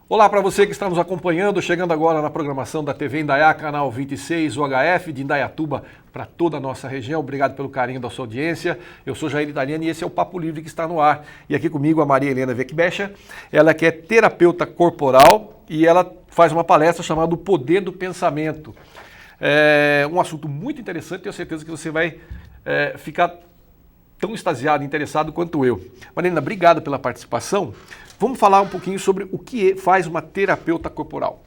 Olá para você que está nos acompanhando, chegando agora na programação da TV Indaiá, canal 26, UHF de Indaiatuba para toda a nossa região. Obrigado pelo carinho da sua audiência. Eu sou Jair Italiano e esse é o Papo Livre que está no ar. E aqui comigo a Maria Helena Vecbecha, ela que é terapeuta corporal e ela faz uma palestra chamada O Poder do Pensamento. É um assunto muito interessante, tenho certeza que você vai ficar tão extasiado, interessado quanto eu. Maria Helena, obrigado pela participação. Vamos falar um pouquinho sobre o que faz uma terapeuta corporal.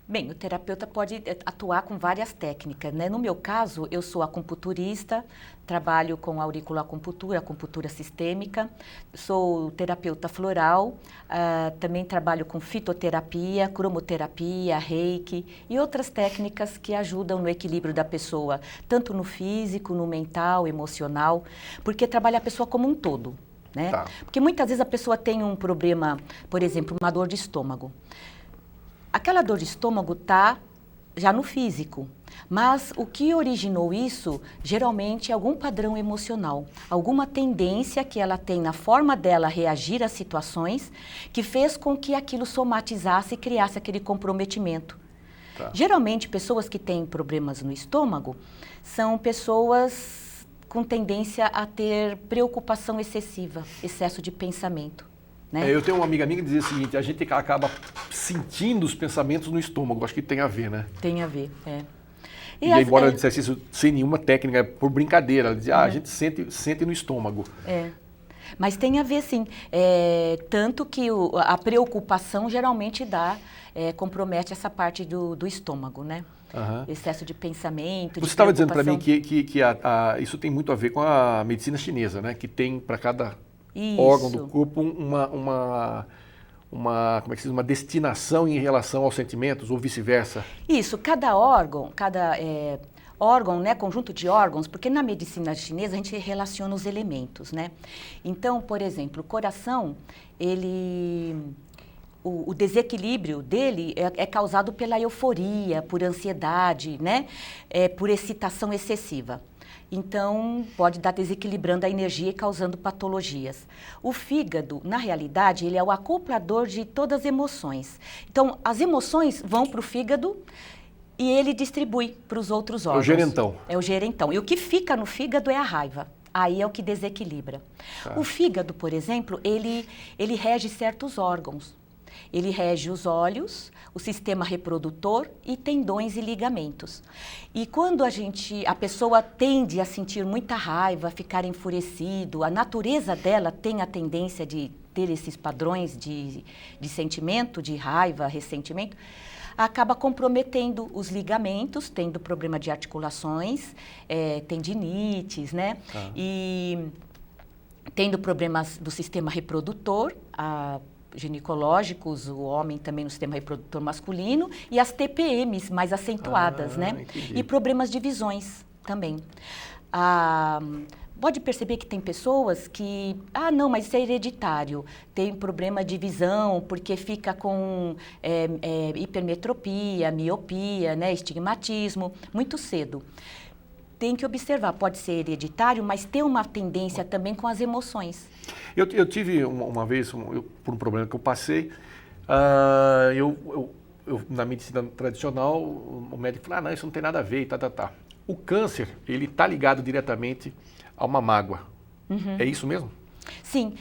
Bem, o terapeuta pode atuar com várias técnicas, né? No meu caso, eu sou acupunturista, trabalho com auriculoacupuntura, acupuntura sistêmica, sou terapeuta floral, também trabalho com fitoterapia, cromoterapia, reiki e outras técnicas que ajudam no equilíbrio da pessoa, tanto no físico, no mental, emocional, porque trabalha a pessoa como um todo. Né? Tá. Porque muitas vezes a pessoa tem um problema, por exemplo, uma dor de estômago. Aquela dor de estômago está já no físico, mas o que originou isso geralmente é algum padrão emocional, alguma tendência que ela tem na forma dela reagir às situações que fez com que aquilo somatizasse e criasse aquele comprometimento. Tá. Geralmente, pessoas que têm problemas no estômago são pessoas com tendência a ter preocupação excessiva, excesso de pensamento. Né? Eu tenho uma amiga minha que dizia o seguinte, a gente acaba sentindo os pensamentos no estômago, acho que tem a ver, né? Tem a ver, E embora ela dissesse isso sem nenhuma técnica, por brincadeira, ela dizia, a gente sente no estômago. Mas tem a ver sim, tanto que a preocupação geralmente compromete essa parte do estômago, né? Uhum. Excesso de pensamento, Você estava dizendo para mim que isso tem muito a ver com a medicina chinesa, né? Que tem para cada órgão do corpo uma como é que se diz, uma destinação em relação aos sentimentos ou vice-versa. Isso, cada órgão, né, conjunto de órgãos, porque na medicina chinesa a gente relaciona os elementos, né? Então, por exemplo, o coração, o desequilíbrio dele é causado pela euforia, por ansiedade, né? Por excitação excessiva. Então, pode estar desequilibrando a energia e causando patologias. O fígado, na realidade, ele é o acoplador de todas as emoções. Então, as emoções vão para o fígado e ele distribui para os outros órgãos. É o gerentão. É o gerentão. E o que fica no fígado é a raiva. Aí é o que desequilibra. Tá. O fígado, por exemplo, ele rege certos órgãos. Ele rege os olhos, o sistema reprodutor e tendões e ligamentos. E quando a pessoa tende a sentir muita raiva, a ficar enfurecido, a natureza dela tem a tendência de ter esses padrões de sentimento, de raiva, ressentimento, acaba comprometendo os ligamentos, tendo problema de articulações, tendinites, né? E tendo problemas do sistema reprodutor, ginecológicos, o homem também no sistema reprodutor masculino, e as TPMs mais acentuadas, né? Entendi. E problemas de visões também. Pode perceber que tem pessoas que, não, mas isso é hereditário, tem problema de visão, porque fica com hipermetropia, miopia, né? Estigmatismo, muito cedo. Tem que observar, pode ser hereditário, mas tem uma tendência também com as emoções. Eu tive uma vez, por um problema que eu passei, na medicina tradicional, o médico falou, não, isso não tem nada a ver, tá. O câncer, ele está ligado diretamente a uma mágoa. Uhum. É isso mesmo? Sim,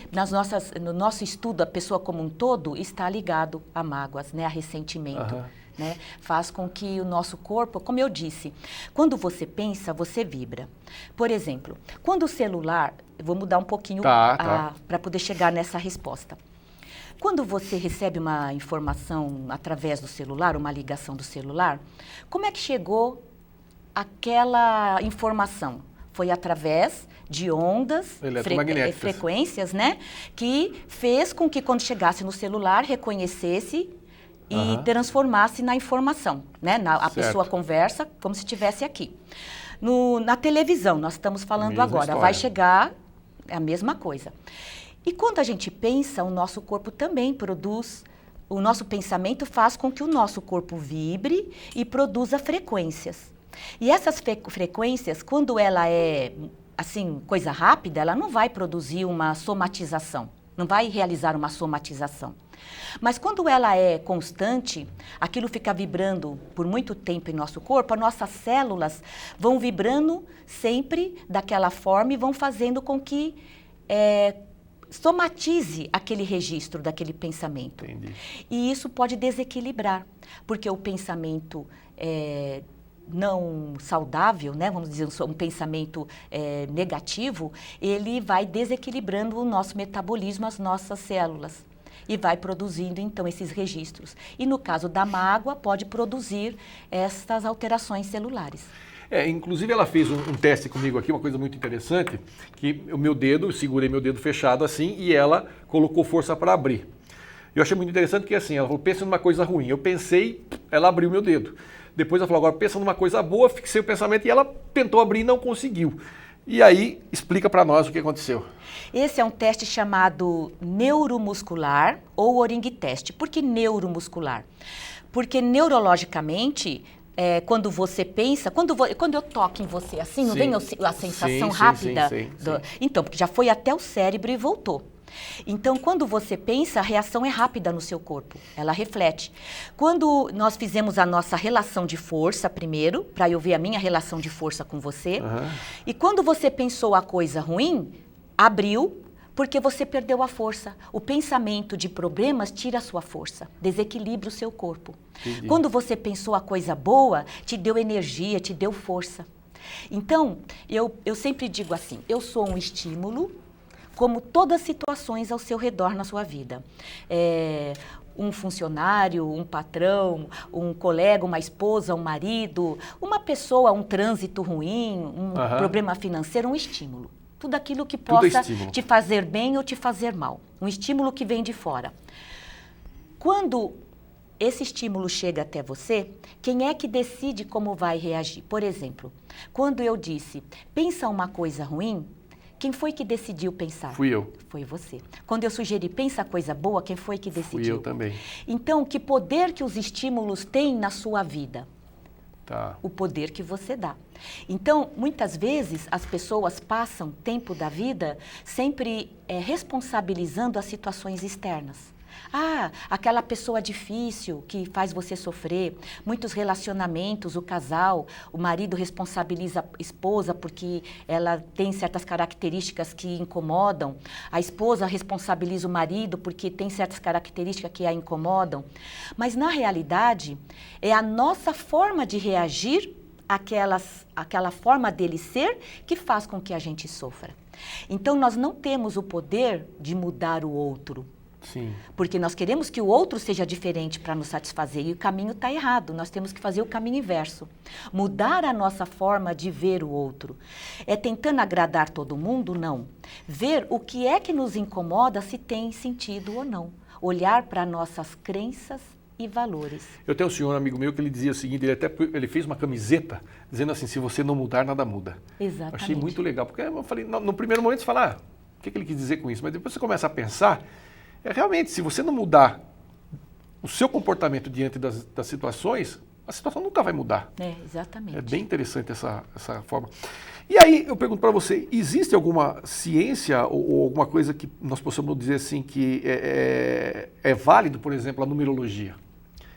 no nosso estudo, a pessoa como um todo está ligado a mágoas, né, a ressentimento. Uhum. Né? Faz com que o nosso corpo, como eu disse, quando você pensa, você vibra. Por exemplo, quando o celular, eu vou mudar um pouquinho para poder chegar nessa resposta. Quando você recebe uma informação através do celular, uma ligação do celular, como é que chegou aquela informação? Foi através de ondas, frequências, né? Que fez com que quando chegasse no celular, reconhecesse e transformasse na informação, né? A pessoa conversa como se estivesse aqui. Na televisão, nós estamos falando agora, história. Vai chegar a mesma coisa. E quando a gente pensa, o nosso corpo também produz, o nosso pensamento faz com que o nosso corpo vibre e produza frequências. E essas frequências, quando ela é, assim, coisa rápida, ela não vai produzir uma somatização, não vai realizar uma somatização. Mas quando ela é constante, aquilo fica vibrando por muito tempo em nosso corpo, as nossas células vão vibrando sempre daquela forma e vão fazendo com que somatize aquele registro daquele pensamento. Entendi. E isso pode desequilibrar, porque o pensamento não saudável, né, vamos dizer, um pensamento negativo, ele vai desequilibrando o nosso metabolismo, as nossas células, e vai produzindo, então, esses registros. E no caso da mágoa, pode produzir essas alterações celulares. Inclusive ela fez um teste comigo aqui, uma coisa muito interessante, que o meu dedo, eu segurei meu dedo fechado assim, e ela colocou força para abrir. Eu achei muito interessante que assim, ela falou, pensa numa coisa ruim. Eu pensei, ela abriu meu dedo. Depois ela falou, agora pensa numa coisa boa, fixei o pensamento e ela tentou abrir e não conseguiu. E aí, explica para nós o que aconteceu. Esse é um teste chamado neuromuscular ou Oring teste. Por que neuromuscular? Porque neurologicamente, quando você pensa, quando eu toco em você assim, não vem a sensação rápida? Sim. Então, porque já foi até o cérebro e voltou. Então, quando você pensa, a reação é rápida no seu corpo, ela reflete. Quando nós fizemos a nossa relação de força primeiro, para eu ver a minha relação de força com você, e quando você pensou a coisa ruim, abriu, porque você perdeu a força. O pensamento de problemas tira a sua força, desequilibra o seu corpo. Entendi. Quando você pensou a coisa boa, te deu energia, te deu força. Então, eu sempre digo assim, eu sou um estímulo, como todas as situações ao seu redor na sua vida. Um funcionário, um patrão, um colega, uma esposa, um marido, uma pessoa, um trânsito ruim, um problema financeiro, um estímulo. Tudo aquilo que possa te fazer bem ou te fazer mal. Um estímulo que vem de fora. Quando esse estímulo chega até você, quem é que decide como vai reagir? Por exemplo, quando eu disse, pensa uma coisa ruim, quem foi que decidiu pensar? Fui eu. Foi você. Quando eu sugeri, pensa coisa boa, quem foi que decidiu? Fui eu também. Então, que poder que os estímulos têm na sua vida? Tá. O poder que você dá. Então, muitas vezes, as pessoas passam tempo da vida sempre responsabilizando as situações externas. Aquela pessoa difícil que faz você sofrer. Muitos relacionamentos, o casal, o marido responsabiliza a esposa porque ela tem certas características que incomodam. A esposa responsabiliza o marido porque tem certas características que a incomodam. Mas, na realidade, é a nossa forma de reagir aquela forma dele ser que faz com que a gente sofra. Então, nós não temos o poder de mudar o outro. Sim. Porque nós queremos que o outro seja diferente para nos satisfazer e o caminho está errado. Nós temos que fazer o caminho inverso. Mudar a nossa forma de ver o outro. É tentando agradar todo mundo? Não. Ver o que é que nos incomoda, se tem sentido ou não. Olhar para nossas crenças e valores. Eu tenho um senhor, amigo meu, que ele dizia o seguinte, ele fez uma camiseta dizendo assim, se você não mudar, nada muda. Exatamente. Achei muito legal, porque eu falei, no primeiro momento você fala, o que ele quis dizer com isso? Mas depois você começa a pensar, realmente, se você não mudar o seu comportamento diante das situações, a situação nunca vai mudar. Exatamente. É bem interessante essa forma. E aí, eu pergunto para você, existe alguma ciência ou alguma coisa que nós possamos dizer assim que é válido, por exemplo, a numerologia?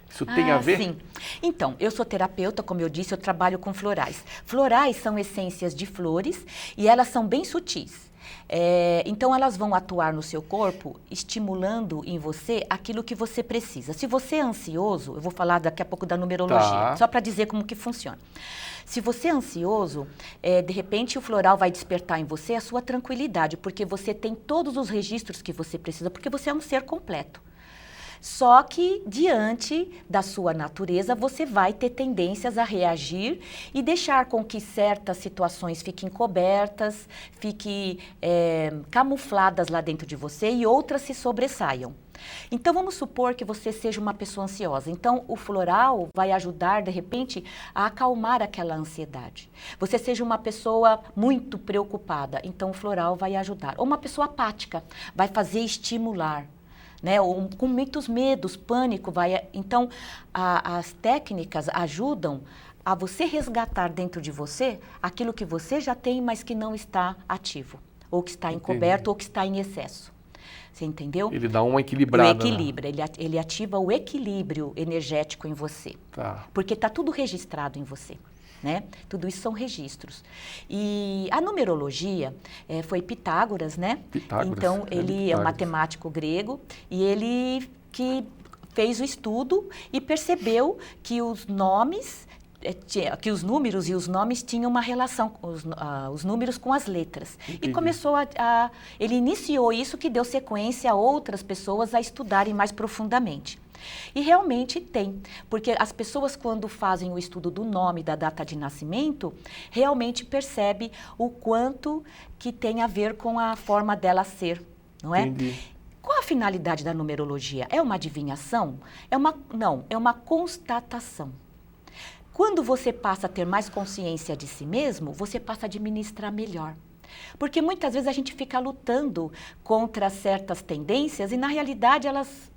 Isso tem a ver? Sim. Então, eu sou terapeuta, como eu disse, eu trabalho com florais. Florais são essências de flores e elas são bem sutis. Então, elas vão atuar no seu corpo, estimulando em você aquilo que você precisa. Se você é ansioso, eu vou falar daqui a pouco da numerologia, só para dizer como que funciona. Se você é ansioso, de repente o floral vai despertar em você a sua tranquilidade, porque você tem todos os registros que você precisa, porque você é um ser completo. Só que, diante da sua natureza, você vai ter tendências a reagir e deixar com que certas situações fiquem cobertas, fiquem camufladas lá dentro de você e outras se sobressaiam. Então, vamos supor que você seja uma pessoa ansiosa. Então, o floral vai ajudar, de repente, a acalmar aquela ansiedade. Você seja uma pessoa muito preocupada, então o floral vai ajudar. Ou uma pessoa apática, vai fazer estimular. Ou com muitos medos, pânico, então as técnicas ajudam a você resgatar dentro de você aquilo que você já tem, mas que não está ativo, ou que está encoberto, ou que está em excesso. Você entendeu? Ele dá uma equilibrada. O equilíbrio, ele ativa o equilíbrio energético em você. Tá. Porque está tudo registrado em você. Né? Tudo isso são registros. E a numerologia foi Pitágoras, né? Pitágoras. Então, ele é um matemático grego e ele que fez o estudo e percebeu que os nomes, que os números e os nomes tinham uma relação, os números com as letras. Entendi. E começou ele iniciou isso que deu sequência a outras pessoas a estudarem mais profundamente. E realmente tem, porque as pessoas quando fazem o estudo do nome, da data de nascimento, realmente percebe o quanto que tem a ver com a forma dela ser, não é? Entendi. Qual a finalidade da numerologia? É uma adivinhação? Não, é uma constatação. Quando você passa a ter mais consciência de si mesmo, você passa a administrar melhor. Porque muitas vezes a gente fica lutando contra certas tendências e, na realidade,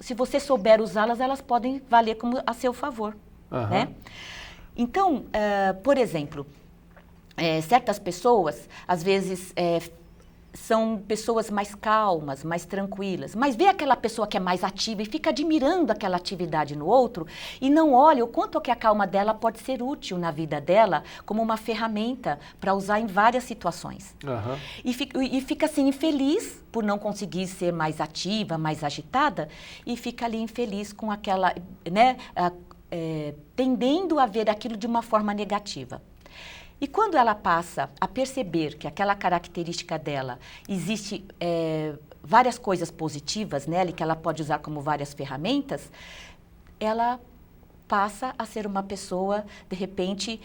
se você souber usá-las, elas podem valer como a seu favor. Né? Então, por exemplo, certas pessoas, às vezes, são pessoas mais calmas, mais tranquilas, mas vê aquela pessoa que é mais ativa e fica admirando aquela atividade no outro e não olha o quanto que a calma dela pode ser útil na vida dela como uma ferramenta para usar em várias situações. E fica assim infeliz por não conseguir ser mais ativa, mais agitada e fica ali infeliz com aquela, né, tendendo a ver aquilo de uma forma negativa. E quando ela passa a perceber que aquela característica dela existe várias coisas positivas nela e que ela pode usar como várias ferramentas, ela passa a ser uma pessoa, de repente,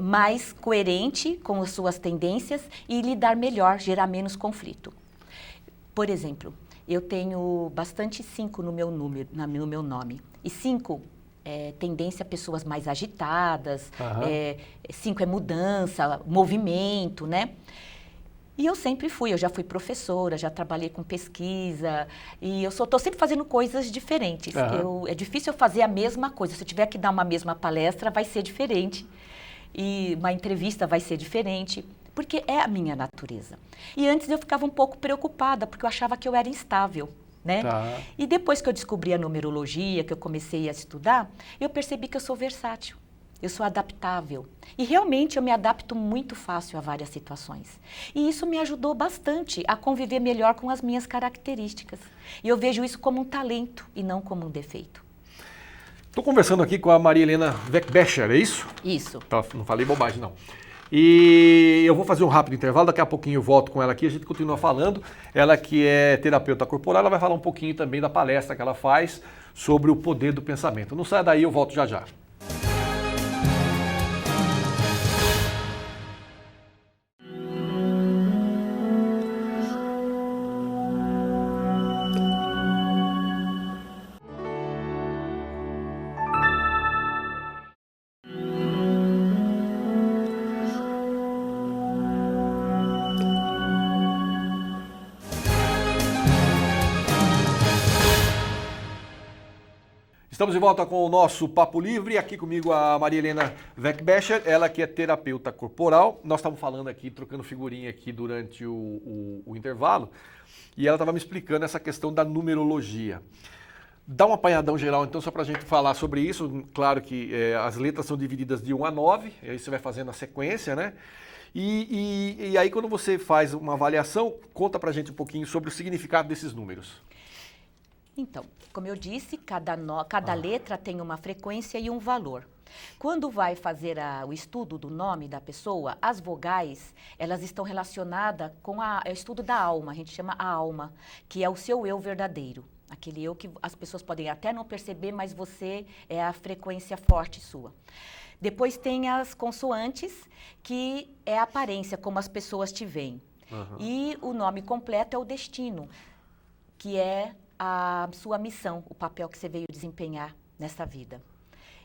mais coerente com as suas tendências e lidar melhor, gerar menos conflito. Por exemplo, eu tenho bastante 5 no meu número, no meu nome. E 5... tendência a pessoas mais agitadas, 5 é mudança, movimento, né? E eu sempre fui, eu já fui professora, já trabalhei com pesquisa, e eu estou sempre fazendo coisas diferentes. É difícil eu fazer a mesma coisa, se eu tiver que dar uma mesma palestra, vai ser diferente, e uma entrevista vai ser diferente, porque é a minha natureza. E antes eu ficava um pouco preocupada, porque eu achava que eu era instável. Né? E depois que eu descobri a numerologia, que eu comecei a estudar, eu percebi que eu sou versátil, eu sou adaptável. E realmente eu me adapto muito fácil a várias situações. E isso me ajudou bastante a conviver melhor com as minhas características. E eu vejo isso como um talento e não como um defeito. Estou conversando aqui com a Maria Helena Weckbecher, é isso? Isso. Tá, não falei bobagem, não. E eu vou fazer um rápido intervalo, daqui a pouquinho eu volto com ela aqui, a gente continua falando. Ela que é terapeuta corporal, ela vai falar um pouquinho também da palestra que ela faz sobre o poder do pensamento. Não saia daí, eu volto já já. Estamos de volta com o nosso Papo Livre, aqui comigo a Maria Helena Weckbecher, ela que é terapeuta corporal. Nós estávamos falando aqui, trocando figurinha aqui durante o intervalo, e ela estava me explicando essa questão da numerologia. Dá um apanhadão geral, então, só para a gente falar sobre isso. Claro que as letras são divididas de 1 a 9, aí você vai fazendo a sequência, né? E aí, quando você faz uma avaliação, conta para a gente um pouquinho sobre o significado desses números. Então, como eu disse, cada letra tem uma frequência e um valor. Quando vai fazer o estudo do nome da pessoa, as vogais, elas estão relacionadas com o estudo da alma, a gente chama a alma, que é o seu eu verdadeiro. Aquele eu que as pessoas podem até não perceber, mas você é a frequência forte sua. Depois tem as consoantes, que é a aparência, como as pessoas te veem. E o nome completo é o destino, que é a sua missão, o papel que você veio desempenhar nessa vida.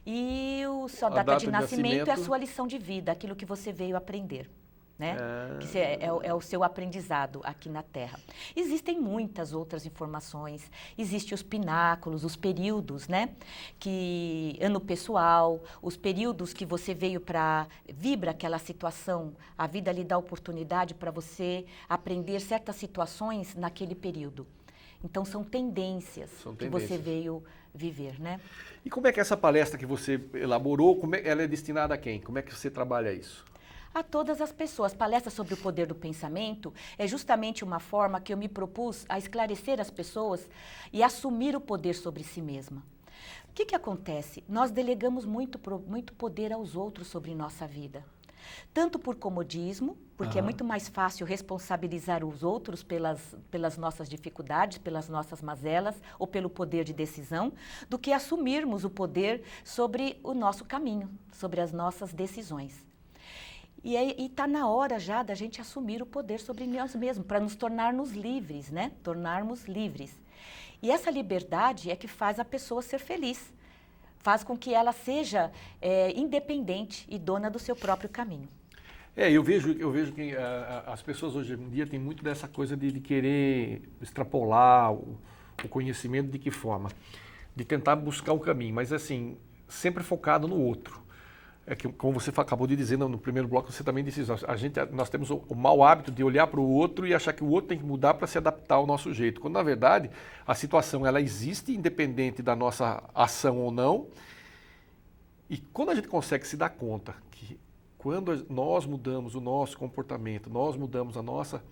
E sua data de nascimento é a sua lição de vida, aquilo que você veio aprender, né? Que é o seu aprendizado aqui na Terra. Existem muitas outras informações, existem os pináculos, os períodos, né? Ano pessoal, os períodos que você veio para vibra aquela situação, a vida lhe dá oportunidade para você aprender certas situações naquele período. Então são tendências que você veio viver, né? E como é que essa palestra que você elaborou, ela é destinada a quem? Como é que você trabalha isso? A todas as pessoas. Palestra sobre o poder do pensamento é justamente uma forma que eu me propus a esclarecer as pessoas e assumir o poder sobre si mesma. O que acontece? Nós delegamos muito poder aos outros sobre nossa vida. Tanto por comodismo, porque é muito mais fácil responsabilizar os outros pelas nossas dificuldades, pelas nossas mazelas ou pelo poder de decisão, do que assumirmos o poder sobre o nosso caminho, sobre as nossas decisões. E está na hora já da gente assumir o poder sobre nós mesmos, para nos tornarmos livres, né? Tornarmos livres. E essa liberdade é que faz a pessoa ser feliz, faz com que ela seja independente e dona do seu próprio caminho. Eu vejo que as pessoas hoje em dia têm muito dessa coisa de querer extrapolar o conhecimento. De que forma? De tentar buscar o caminho, mas assim, sempre focado no outro. É que, como você acabou de dizer no primeiro bloco, você também disse isso. Nós temos o mau hábito de olhar para o outro e achar que o outro tem que mudar para se adaptar ao nosso jeito. Quando, na verdade, a situação ela existe independente da nossa ação ou não. E quando a gente consegue se dar conta que quando nós mudamos o nosso comportamento, nós mudamos a nossa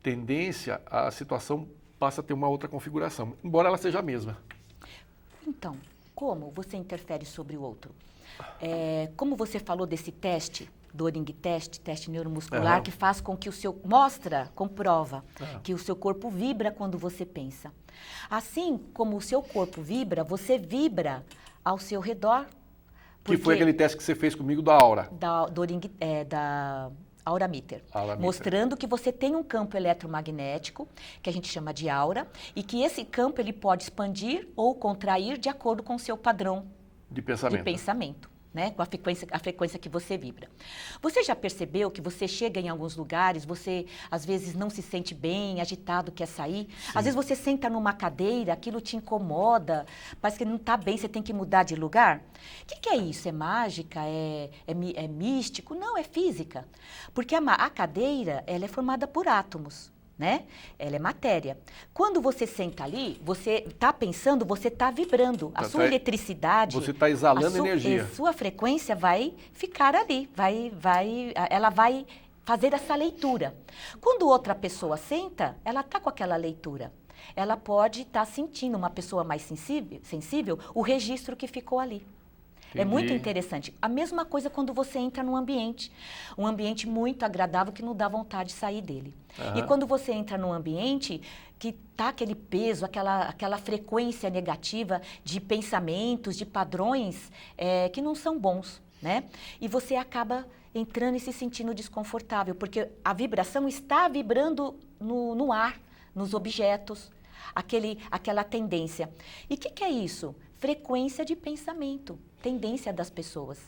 tendência, a situação passa a ter uma outra configuração, embora ela seja a mesma. Então, como você interfere sobre o outro? Como você falou desse teste, do Oring Test, teste neuromuscular, que faz com que o seu... comprova que o seu corpo vibra quando você pensa. Assim como o seu corpo vibra, você vibra ao seu redor. Que foi aquele teste que você fez comigo da Aura. Da Aura Meter, mostrando que você tem um campo eletromagnético, que a gente chama de aura, e que esse campo ele pode expandir ou contrair de acordo com o seu padrão de pensamento, né? Com a frequência que você vibra. Você já percebeu que você chega em alguns lugares, você às vezes não se sente bem, agitado, quer sair? Sim. Às vezes você senta numa cadeira, aquilo te incomoda, parece que não está bem, você tem que mudar de lugar. O que é isso? É mágica? É místico? Não, é física. Porque a cadeira ela é formada por átomos. Né? Ela é matéria. Quando você senta ali, você está pensando, você está vibrando. A sua eletricidade... Você está exalando energia. A sua frequência vai ficar ali, ela vai fazer essa leitura. Quando outra pessoa senta, ela está com aquela leitura. Ela pode estar sentindo, uma pessoa mais sensível, o registro que ficou ali. Entendi. É muito interessante. A mesma coisa quando você entra num ambiente. Um ambiente muito agradável que não dá vontade de sair dele. E quando você entra num ambiente que está aquele peso, aquela frequência negativa de pensamentos, de padrões que não são bons, né? E você acaba entrando e se sentindo desconfortável, porque a vibração está vibrando no ar, nos objetos, aquela tendência. E o que é isso? Frequência de pensamento, tendência das pessoas.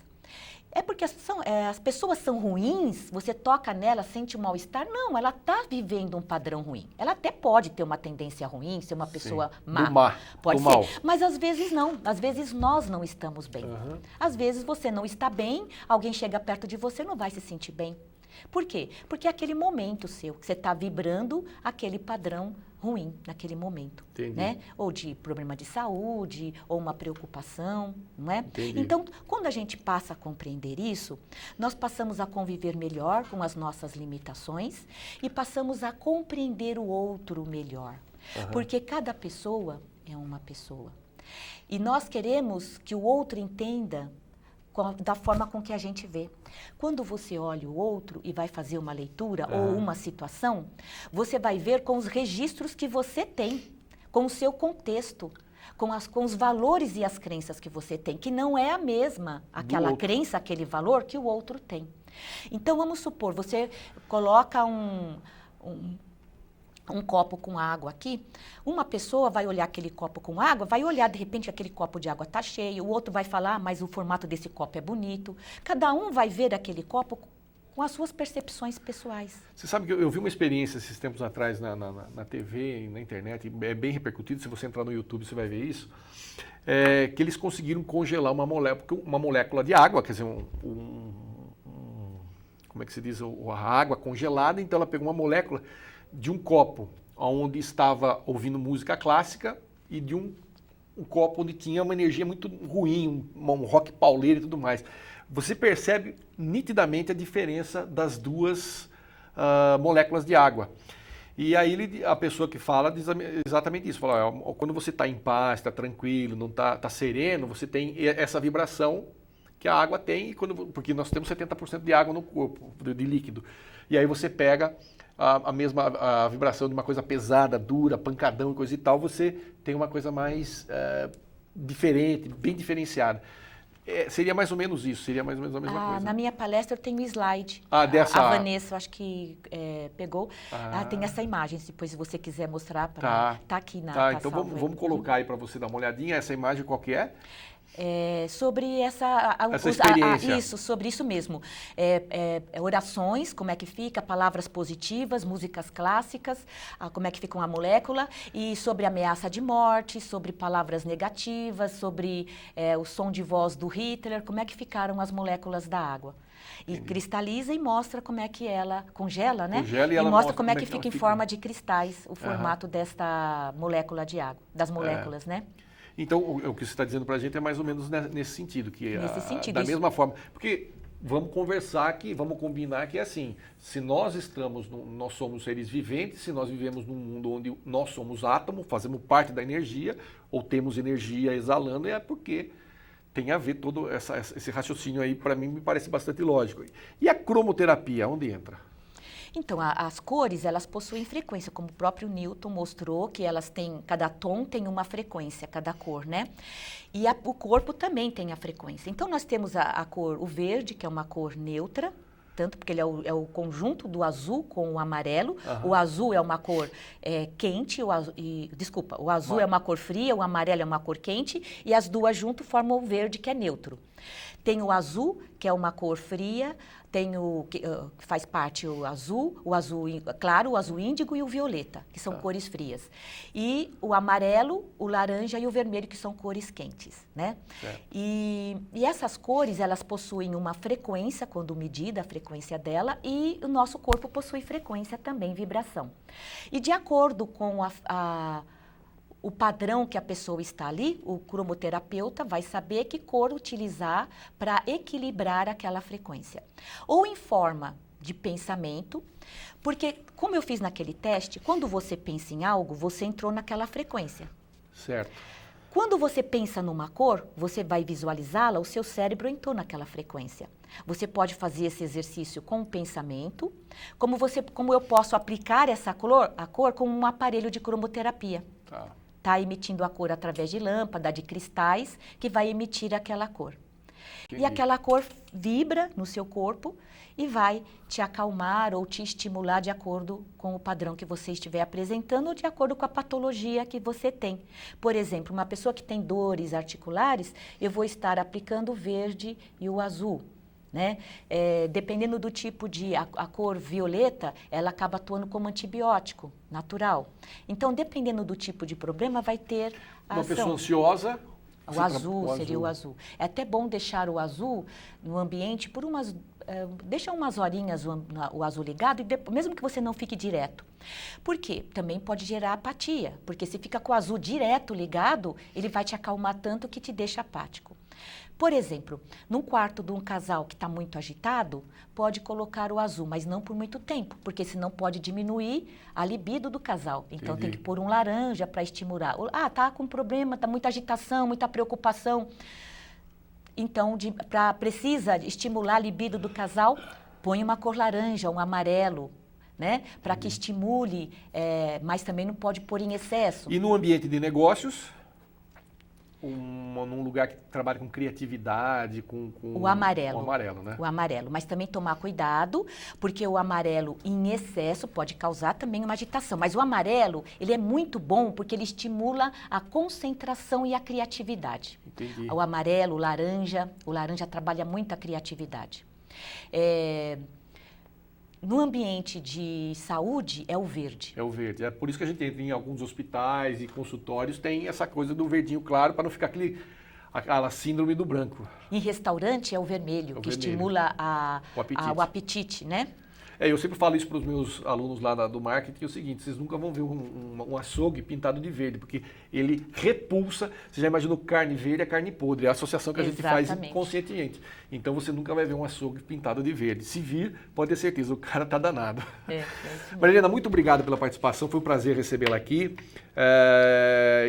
É porque as pessoas são ruins, você toca nela, sente um mal-estar? Não, ela está vivendo um padrão ruim. Ela até pode ter uma tendência ruim, ser uma pessoa má. Pode ser, mas às vezes não. Às vezes nós não estamos bem. Às vezes você não está bem, alguém chega perto de você e não vai se sentir bem. Por quê? Porque é aquele momento seu, que você está vibrando aquele padrão ruim naquele momento. Entendi. Né? Ou de problema de saúde, ou uma preocupação, não é? Entendi. Então, quando a gente passa a compreender isso, nós passamos a conviver melhor com as nossas limitações e passamos a compreender o outro melhor. Porque cada pessoa é uma pessoa. E nós queremos que o outro entenda da forma com que a gente vê. Quando você olha o outro e vai fazer uma leitura ou uma situação, você vai ver com os registros que você tem, com o seu contexto, com os valores e as crenças que você tem, que não é a mesma aquela crença, aquele valor que o outro tem. Então, vamos supor, você coloca um copo com água aqui, uma pessoa vai olhar aquele copo com água, vai olhar, de repente, aquele copo de água está cheio, o outro vai falar, mas o formato desse copo é bonito. Cada um vai ver aquele copo com as suas percepções pessoais. Você sabe que eu vi uma experiência esses tempos atrás na TV e na internet, é bem repercutido, se você entrar no YouTube você vai ver isso, que eles conseguiram congelar uma molécula de água, quer dizer, como é que se diz, a água congelada, então ela pegou uma molécula de um copo onde estava ouvindo música clássica e de um copo onde tinha uma energia muito ruim, um rock pauleiro e tudo mais. Você percebe nitidamente a diferença das duas moléculas de água. E aí a pessoa que fala diz exatamente isso. Fala, ó, quando você está em paz, está tranquilo, não tá sereno, você tem essa vibração que a água tem, porque nós temos 70% de água no corpo, de líquido. E aí você pega a vibração de uma coisa pesada, dura, pancadão e coisa e tal, você tem uma coisa mais diferente, bem diferenciada. Seria mais ou menos isso, seria mais ou menos a mesma coisa. Na minha palestra eu tenho um slide. Dessa... A Vanessa, acho que pegou. Tem essa imagem, depois se você quiser mostrar. Tá aqui na Tá, então vamos colocar aí para você dar uma olhadinha. Essa imagem qual que é? Sobre essa experiência. Sobre isso mesmo. Orações, como é que fica, palavras positivas, músicas clássicas, como é que fica uma molécula, e sobre ameaça de morte, sobre palavras negativas, sobre o som de voz do Hitler, como é que ficaram as moléculas da água. E cristaliza e mostra como é que ela congela, né? Congela e mostra como é que fica em forma de cristais, o formato desta molécula de água, das moléculas, né? Então, o que você está dizendo para a gente é mais ou menos nesse sentido. Da isso. mesma forma. Porque vamos conversar aqui, vamos combinar que é assim, se nós nós somos seres viventes, se nós vivemos num mundo onde nós somos átomos, fazemos parte da energia, ou temos energia exalando, é porque tem a ver todo esse raciocínio aí, para mim, me parece bastante lógico. E a cromoterapia, onde entra? Então, as cores, elas possuem frequência, como o próprio Newton mostrou, que elas têm, cada tom tem uma frequência, cada cor, né? E o corpo também tem a frequência. Então, nós temos a cor, o verde, que é uma cor neutra, tanto porque ele é o conjunto do azul com o amarelo. O azul é uma cor quente, o azul é uma cor fria, o amarelo é uma cor quente, e as duas juntas formam o verde, que é neutro. Tem o azul, que é uma cor fria, tem que faz parte o azul claro, o azul índigo e o violeta, que são cores frias. E o amarelo, o laranja e o vermelho, que são cores quentes, né? E essas cores, elas possuem uma frequência, quando medida a frequência dela, e o nosso corpo possui frequência também, vibração. E de acordo com o padrão que a pessoa está ali, o cromoterapeuta vai saber que cor utilizar para equilibrar aquela frequência. Ou em forma de pensamento, porque, como eu fiz naquele teste, quando você pensa em algo, você entrou naquela frequência. Certo. Quando você pensa numa cor, você vai visualizá-la, o seu cérebro entrou naquela frequência. Você pode fazer esse exercício com o pensamento, como eu posso aplicar a cor com um aparelho de cromoterapia. Está emitindo a cor através de lâmpada, de cristais, que vai emitir aquela cor. E aquela cor vibra no seu corpo e vai te acalmar ou te estimular de acordo com o padrão que você estiver apresentando ou de acordo com a patologia que você tem. Por exemplo, uma pessoa que tem dores articulares, eu vou estar aplicando o verde e o azul. Né? Dependendo do tipo a cor violeta, ela acaba atuando como antibiótico natural. Então, dependendo do tipo de problema, vai ter a Uma ação. pessoa ansiosa... O azul seria o azul. É até bom deixar o azul no ambiente por deixa umas horinhas o azul ligado, e mesmo que você não fique direto. Por quê? Também pode gerar apatia, porque se fica com o azul direto ligado, ele vai te acalmar tanto que te deixa apático. Por exemplo, num quarto de um casal que está muito agitado, pode colocar o azul, mas não por muito tempo, porque senão pode diminuir a libido do casal. Então tem que pôr um laranja para estimular. Tá com problema, tá muita agitação, muita preocupação. Então, precisa estimular a libido do casal, põe uma cor laranja, um amarelo, né? Para que estimule, mas também não pode pôr em excesso. E no ambiente de negócios? Num lugar que trabalha com criatividade, com o amarelo. O amarelo, né? O amarelo, mas também tomar cuidado, porque o amarelo em excesso pode causar também uma agitação. Mas o amarelo, ele é muito bom porque ele estimula a concentração e a criatividade. Entendi. O amarelo, o laranja trabalha muito a criatividade. No ambiente de saúde, é o verde. É o verde. É por isso que a gente entra em alguns hospitais e consultórios, tem essa coisa do verdinho claro, para não ficar aquela síndrome do branco. Em restaurante, é o vermelho, que estimula o apetite, né? Eu sempre falo isso para os meus alunos lá do marketing, é o seguinte, vocês nunca vão ver um açougue pintado de verde, porque ele repulsa, você já imaginou carne verde, a carne podre, é a associação que a gente faz inconscientemente. Então você nunca vai ver um açougue pintado de verde. Se vir, pode ter certeza, o cara tá danado. Marilena, muito obrigado pela participação, foi um prazer recebê-la aqui.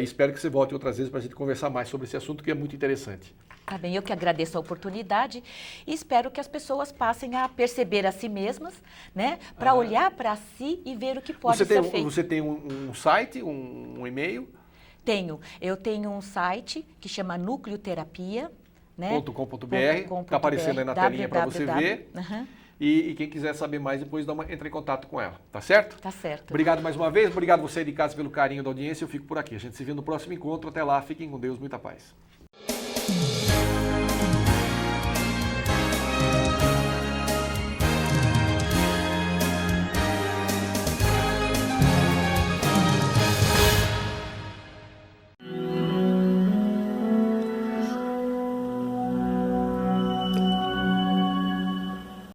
Espero que você volte outras vezes para a gente conversar mais sobre esse assunto, que é muito interessante. Tá bem, eu que agradeço a oportunidade e espero que as pessoas passem a perceber a si mesmas, né? Para olhar para si e ver o que pode ser feito. Você tem um site, um e-mail? Eu tenho um site que chama Nucleoterapia, né? .com.br, está aparecendo aí na telinha para você ver. E quem quiser saber mais, depois entra em contato com ela, tá certo? Tá certo. Obrigado mais uma vez, obrigado você de casa pelo carinho da audiência, eu fico por aqui. A gente se vê no próximo encontro, até lá, fiquem com Deus, muita paz.